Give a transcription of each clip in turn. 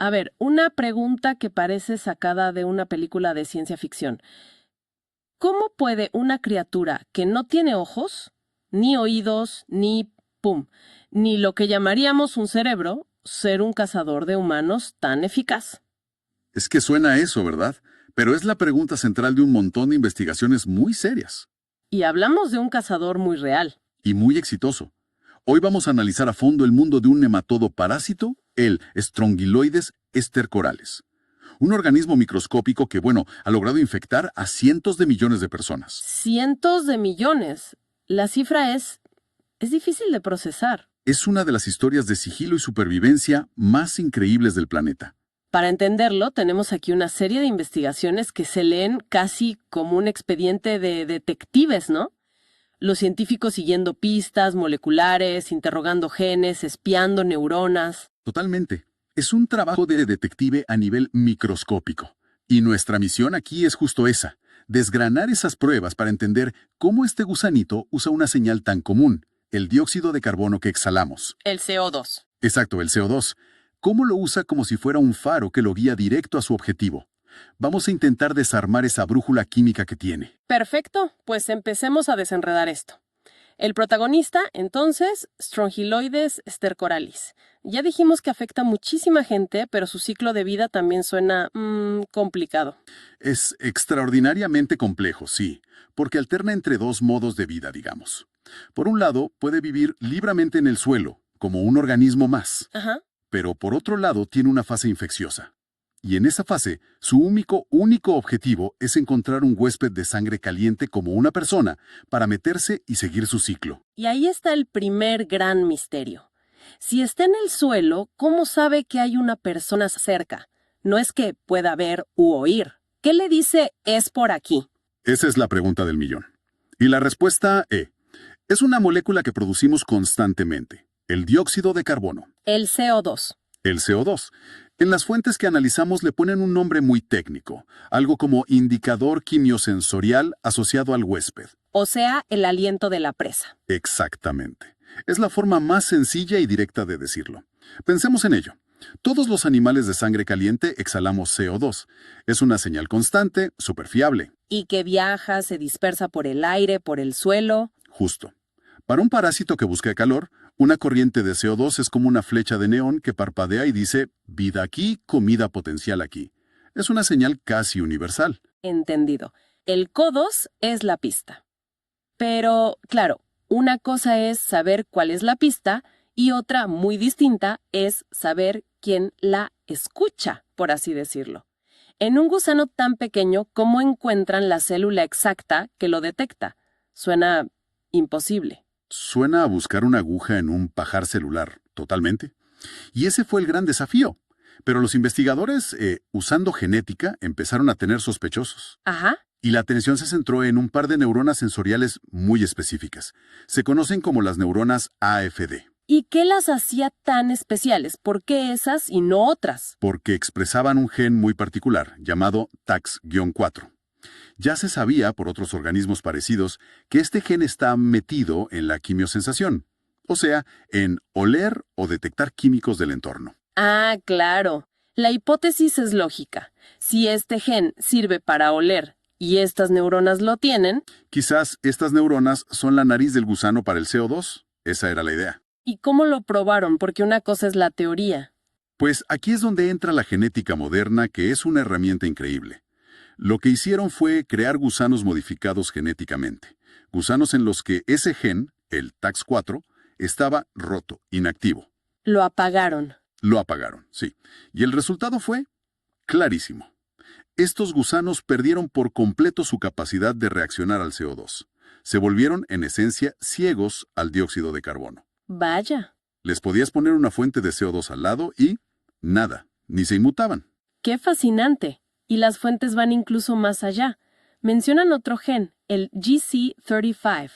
A ver, una pregunta que parece sacada de una película de ciencia ficción. ¿Cómo puede una criatura que no tiene ojos, ni oídos, ni lo que llamaríamos un cerebro, ser un cazador de humanos tan eficaz? Es que suena a eso, ¿verdad? Pero es la pregunta central de un montón de investigaciones muy serias Y hablamos de un cazador muy real. y muy exitoso. Hoy vamos a analizar a fondo el mundo de un nematodo parásito, el Strongyloides stercorales. Un organismo microscópico que, bueno, ha logrado infectar a cientos de millones de personas. Cientos de millones. La cifra es difícil de procesar. Es una de las historias de sigilo y supervivencia más increíbles del planeta. Para entenderlo, tenemos aquí una serie de investigaciones que se leen casi como un expediente de detectives, ¿no? Los científicos siguiendo pistas moleculares, interrogando genes, espiando neuronas. Totalmente. Es un trabajo de detective a nivel microscópico. Y nuestra misión aquí es justo esa, desgranar esas pruebas para entender cómo este gusanito usa una señal tan común, el dióxido de carbono que exhalamos. El CO2. Exacto, el CO2. ¿Cómo lo usa como si fuera un faro que lo guía directo a su objetivo? Vamos a intentar desarmar esa brújula química que tiene. Perfecto, pues empecemos a desenredar esto. El protagonista, entonces, Strongyloides stercoralis. Ya dijimos que afecta a muchísima gente, pero su ciclo de vida también suena complicado. Es extraordinariamente complejo, sí, porque alterna entre dos modos de vida, digamos. Por un lado, puede vivir libremente en el suelo, como un organismo más. Ajá. Pero por otro lado tiene una fase infecciosa. Y en esa fase, su único objetivo es encontrar un huésped de sangre caliente como una persona para meterse y seguir su ciclo. Y ahí está el primer gran misterio. Si está en el suelo, ¿cómo sabe que hay una persona cerca? No es que pueda ver u oír. ¿Qué le dice es por aquí? Esa es la pregunta del millón. Y la respuesta es una molécula que producimos constantemente, el dióxido de carbono, El CO2. el CO2. En las fuentes que analizamos le ponen un nombre muy técnico, algo como indicador quimiosensorial asociado al huésped. O sea, el aliento de la presa. Exactamente. Es la forma más sencilla y directa de decirlo. Pensemos en ello. Todos los animales de sangre caliente exhalamos CO2. Es una señal constante, súper fiable. Y que viaja, se dispersa por el aire, por el suelo. Justo. Para un parásito que busca calor, una corriente de CO2 es como una flecha de neón que parpadea y dice, vida aquí, comida potencial aquí. Es una señal casi universal. Entendido. El CO2 es la pista. Pero, claro, una cosa es saber cuál es la pista y otra muy distinta es saber quién la escucha, por así decirlo. En un gusano tan pequeño, ¿cómo encuentran la célula exacta que lo detecta? Suena imposible. Suena a buscar una aguja en un pajar celular, totalmente. Y ese fue el gran desafío. Pero los investigadores, usando genética, empezaron a tener sospechosos. Ajá. Y la atención se centró en un par de neuronas sensoriales muy específicas. Se conocen como las neuronas AFD, ¿Y qué las hacía tan especiales? ¿Por qué esas y no otras? porque expresaban un gen muy particular, llamado TAX-4. Ya se sabía, por otros organismos parecidos, que este gen está metido en la quimiosensación, o sea, en oler o detectar químicos del entorno. Ah, claro. La hipótesis es lógica. Si este gen sirve para oler y estas neuronas lo tienen, Quizás estas neuronas son la nariz del gusano para el CO2. Esa era la idea. ¿y cómo lo probaron? Porque una cosa es la teoría. Pues aquí es donde entra la genética moderna, que es una herramienta increíble. Lo que hicieron fue crear gusanos modificados genéticamente. Gusanos en los que ese gen, el TAX4, estaba roto, inactivo. Lo apagaron. Lo apagaron, sí. Y el resultado fue clarísimo. Estos gusanos perdieron por completo su capacidad de reaccionar al CO2. Se volvieron, en esencia, ciegos al dióxido de carbono. Vaya. Les podías poner una fuente de CO2 al lado y nada, ni se inmutaban. ¡Qué fascinante! Y las fuentes van incluso más allá. Mencionan otro gen, el GC35.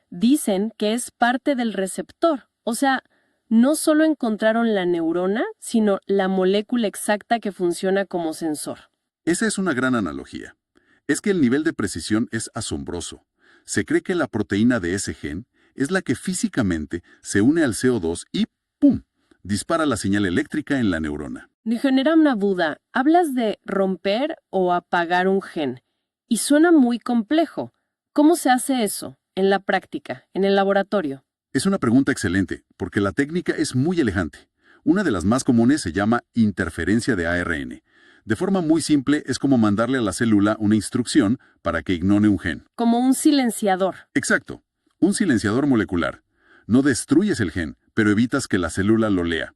Dicen que es parte del receptor. O sea, no solo encontraron la neurona, sino la molécula exacta que funciona como sensor. Esa es una gran analogía. Es que el nivel de precisión es asombroso. Se cree que la proteína de ese gen es la que físicamente se une al CO2 y ¡pum!, dispara la señal eléctrica en la neurona. Me genera una duda. Hablas de romper o apagar un gen. Y suena muy complejo. ¿Cómo se hace eso? En la práctica, en el laboratorio. Es una pregunta excelente, porque la técnica es muy elegante. Una de las más comunes se llama interferencia de ARN. De forma muy simple, es como mandarle a la célula una instrucción para que ignore un gen. Como un silenciador. Exacto, un silenciador molecular. No destruyes el gen, pero evitas que la célula lo lea.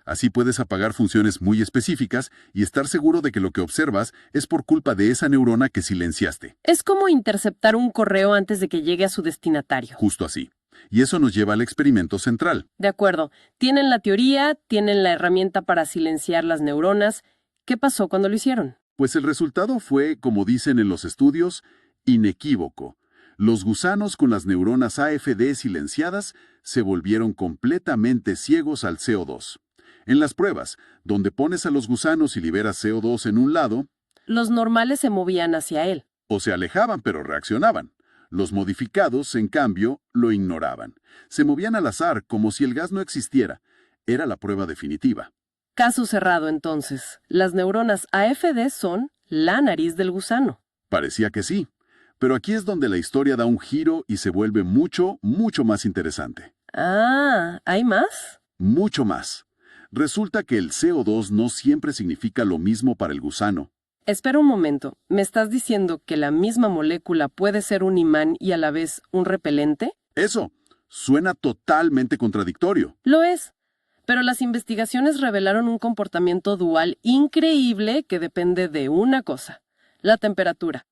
Así puedes apagar funciones muy específicas y estar seguro de que lo que observas es por culpa de esa neurona que silenciaste. Es como interceptar un correo antes de que llegue a su destinatario. Justo así. Y eso nos lleva al experimento central. De acuerdo. Tienen la teoría, tienen la herramienta para silenciar las neuronas. ¿Qué pasó cuando lo hicieron? Pues el resultado fue, como dicen en los estudios, inequívoco. Los gusanos con las neuronas AFD silenciadas se volvieron completamente ciegos al CO2. En las pruebas, donde pones a los gusanos y liberas CO2 en un lado, Los normales se movían hacia él. o se alejaban pero reaccionaban. Los modificados, en cambio, lo ignoraban. Se movían al azar como si el gas no existiera. Era la prueba definitiva. Caso cerrado entonces. Las neuronas AFD son la nariz del gusano. Parecía que sí. Pero aquí es donde la historia da un giro y se vuelve mucho, mucho más interesante. Ah, ¿hay más? Mucho más. Resulta que el CO2 no siempre significa lo mismo para el gusano. Espera un momento. ¿Me estás diciendo que la misma molécula puede ser un imán y a la vez un repelente? Eso suena totalmente contradictorio. Lo es. Pero las investigaciones revelaron un comportamiento dual increíble que depende de una cosa: la temperatura.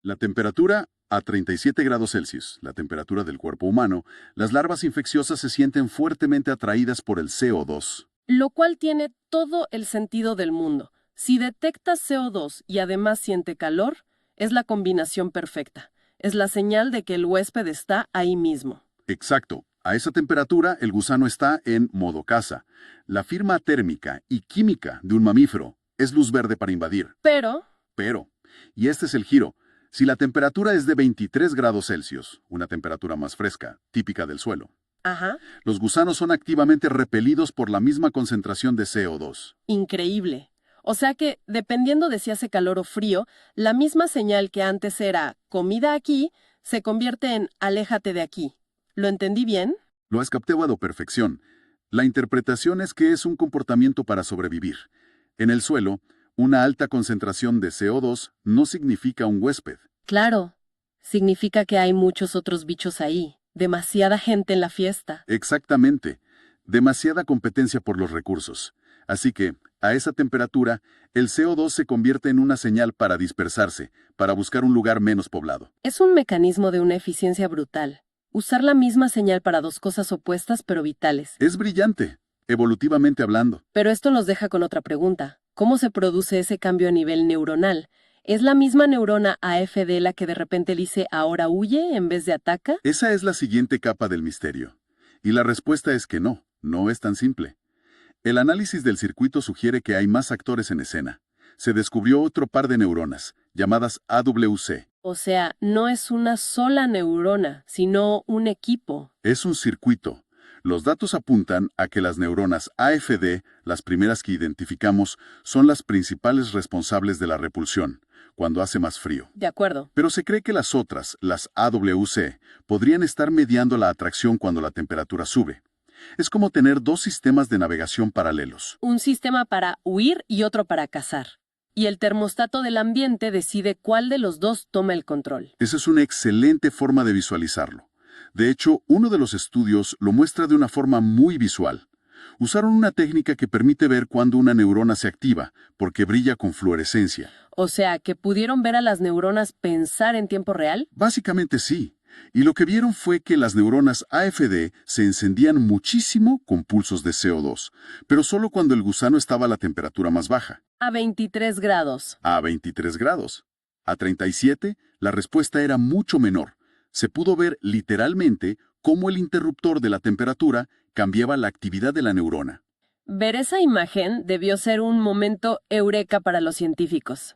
La temperatura a 37 grados Celsius, la temperatura del cuerpo humano, las larvas infecciosas se sienten fuertemente atraídas por el CO2. Lo cual tiene todo el sentido del mundo. Si detecta CO2 y además siente calor, es la combinación perfecta. Es la señal de que el huésped está ahí mismo. Exacto. A esa temperatura, el gusano está en modo caza. La firma térmica y química de un mamífero es luz verde para invadir. Pero, Pero, y este es el giro, si la temperatura es de 23 grados Celsius, una temperatura más fresca, típica del suelo, ajá, los gusanos son activamente repelidos por la misma concentración de CO2. increíble. O sea que, dependiendo de si hace calor o frío, la misma señal que antes era comida aquí, se convierte en aléjate de aquí. ¿Lo entendí bien? Lo has captado a perfección. La interpretación es que es un comportamiento para sobrevivir. En el suelo, una alta concentración de CO2 no significa un huésped. Claro. Significa que hay muchos otros bichos ahí. Demasiada gente en la fiesta. Exactamente. Demasiada competencia por los recursos. Así que, a esa temperatura, el CO2 se convierte en una señal para dispersarse, para buscar un lugar menos poblado. Es un mecanismo de una eficiencia brutal. Usar la misma señal para dos cosas opuestas pero vitales. Es brillante, evolutivamente hablando. Pero esto nos deja con otra pregunta. ¿Cómo se produce ese cambio a nivel neuronal? ¿Es la misma neurona AFD la que de repente dice ahora huye en vez de ataca? Esa es la siguiente capa del misterio. Y la respuesta es que no, no es tan simple. El análisis del circuito sugiere que hay más actores en escena. Se descubrió otro par de neuronas, llamadas AWC. O sea, no es una sola neurona, sino un equipo. Es un circuito. Los datos apuntan a que las neuronas AFD, las primeras que identificamos, son las principales responsables de la repulsión, cuando hace más frío. De acuerdo. Pero se cree que las otras, las AWC, podrían estar mediando la atracción cuando la temperatura sube. Es como tener dos sistemas de navegación paralelos. Un sistema para huir y otro para cazar. Y el termostato del ambiente decide cuál de los dos toma el control. Esa es una excelente forma de visualizarlo. De hecho, uno de los estudios lo muestra de una forma muy visual. Usaron una técnica que permite ver cuándo una neurona se activa, porque brilla con fluorescencia. O sea, que pudieron ver a las neuronas pensar en tiempo real. Básicamente sí. Y lo que vieron fue que las neuronas AFD se encendían muchísimo con pulsos de CO2, pero solo cuando el gusano estaba a la temperatura más baja. A 23 grados. A 23 grados. A 37, la respuesta era mucho menor. Se pudo ver literalmente cómo el interruptor de la temperatura cambiaba la actividad de la neurona. Ver esa imagen debió ser un momento eureka para los científicos.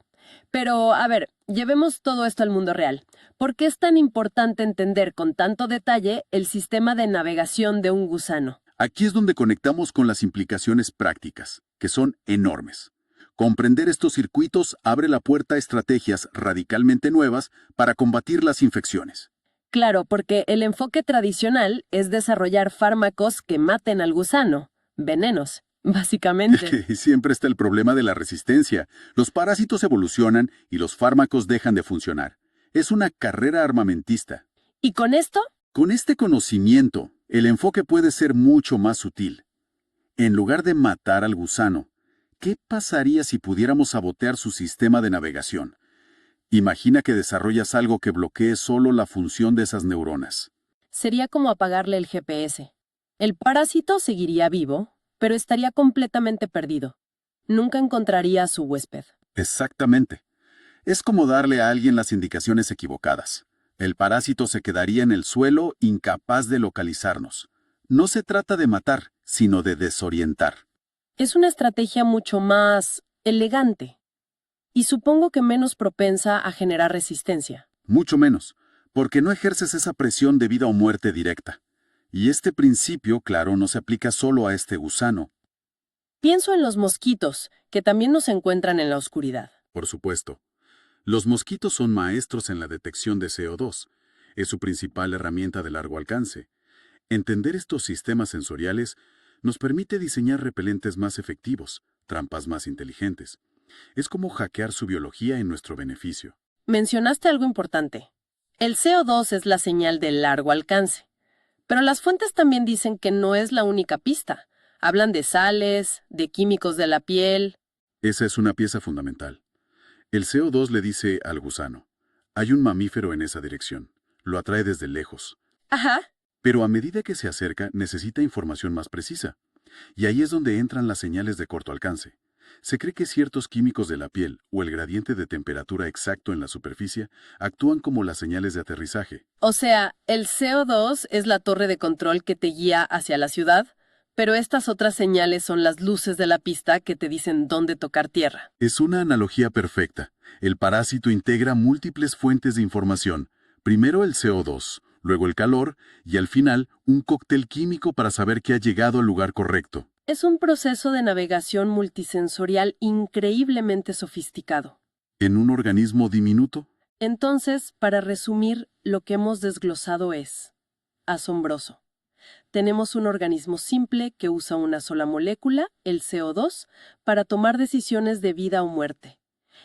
Pero, a ver, llevemos todo esto al mundo real. ¿Por qué es tan importante entender con tanto detalle el sistema de navegación de un gusano? Aquí es donde conectamos con las implicaciones prácticas. que son enormes. Comprender estos circuitos abre la puerta a estrategias radicalmente nuevas para combatir las infecciones. Claro, porque el enfoque tradicional es desarrollar fármacos que maten al gusano, venenos, básicamente. Y siempre está el problema de la resistencia. Los parásitos evolucionan y los fármacos dejan de funcionar. Es una carrera armamentista. ¿Y con esto? Con este conocimiento, el enfoque puede ser mucho más sutil. En lugar de matar al gusano, ¿qué pasaría si pudiéramos sabotear su sistema de navegación? Imagina que desarrollas algo que bloquee solo la función de esas neuronas. Sería como apagarle el GPS. El parásito seguiría vivo, pero estaría completamente perdido. Nunca encontraría a su huésped. Exactamente. Es como darle a alguien las indicaciones equivocadas. El parásito se quedaría en el suelo incapaz de localizarnos. No se trata de matar, sino de desorientar. Es una estrategia mucho más elegante y supongo que menos propensa a generar resistencia. Mucho menos, porque no ejerces esa presión de vida o muerte directa. Y este principio, claro, no se aplica solo a este gusano. Pienso en los mosquitos, que también nos encuentran en la oscuridad. Por supuesto. Los mosquitos son maestros en la detección de CO2. Es su principal herramienta de largo alcance. Entender estos sistemas sensoriales nos permite diseñar repelentes más efectivos, trampas más inteligentes. Es como hackear su biología en nuestro beneficio. Mencionaste algo importante. El CO2 es la señal de largo alcance. Pero las fuentes también dicen que no es la única pista. Hablan de sales, de químicos de la piel. Esa es una pieza fundamental. El CO2 le dice al gusano, hay un mamífero en esa dirección. Lo atrae desde lejos. Ajá. Pero a medida que se acerca, necesita información más precisa. Y ahí es donde entran las señales de corto alcance. Se cree que ciertos químicos de la piel o el gradiente de temperatura exacto en la superficie actúan como las señales de aterrizaje. O sea, el CO2 es la torre de control que te guía hacia la ciudad, pero estas otras señales son las luces de la pista que te dicen dónde tocar tierra. Es una analogía perfecta. El parásito integra múltiples fuentes de información. Primero el CO2, luego el calor y al final un cóctel químico para saber que ha llegado al lugar correcto. Es un proceso de navegación multisensorial increíblemente sofisticado. ¿En un organismo diminuto? Entonces, para resumir, lo que hemos desglosado es asombroso. Tenemos un organismo simple que usa una sola molécula, el CO2, para tomar decisiones de vida o muerte.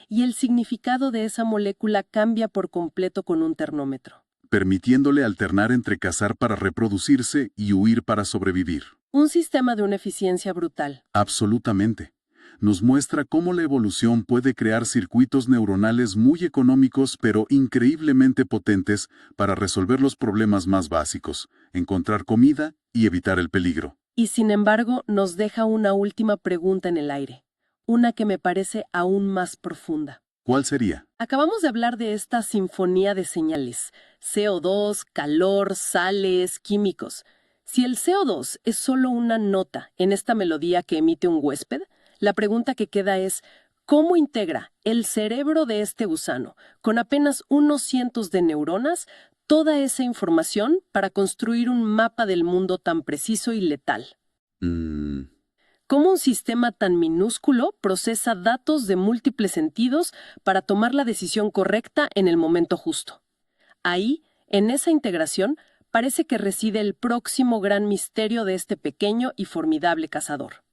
Y el significado de esa molécula cambia por completo con un termómetro. Permitiéndole alternar entre cazar para reproducirse y huir para sobrevivir. Un sistema de una eficiencia brutal. Absolutamente. Nos muestra cómo la evolución puede crear circuitos neuronales muy económicos pero increíblemente potentes para resolver los problemas más básicos, encontrar comida y evitar el peligro. Y sin embargo, nos deja una última pregunta en el aire, una que me parece aún más profunda. ¿Cuál sería? Acabamos de hablar de esta sinfonía de señales, CO2, calor, sales, químicos. Si el CO2 es solo una nota en esta melodía que emite un huésped, la pregunta que queda es, ¿cómo integra el cerebro de este gusano, con apenas unos cientos de neuronas, toda esa información para construir un mapa del mundo tan preciso y letal? ¿Cómo un sistema tan minúsculo procesa datos de múltiples sentidos para tomar la decisión correcta en el momento justo? Ahí, en esa integración, parece que reside el próximo gran misterio de este pequeño y formidable cazador.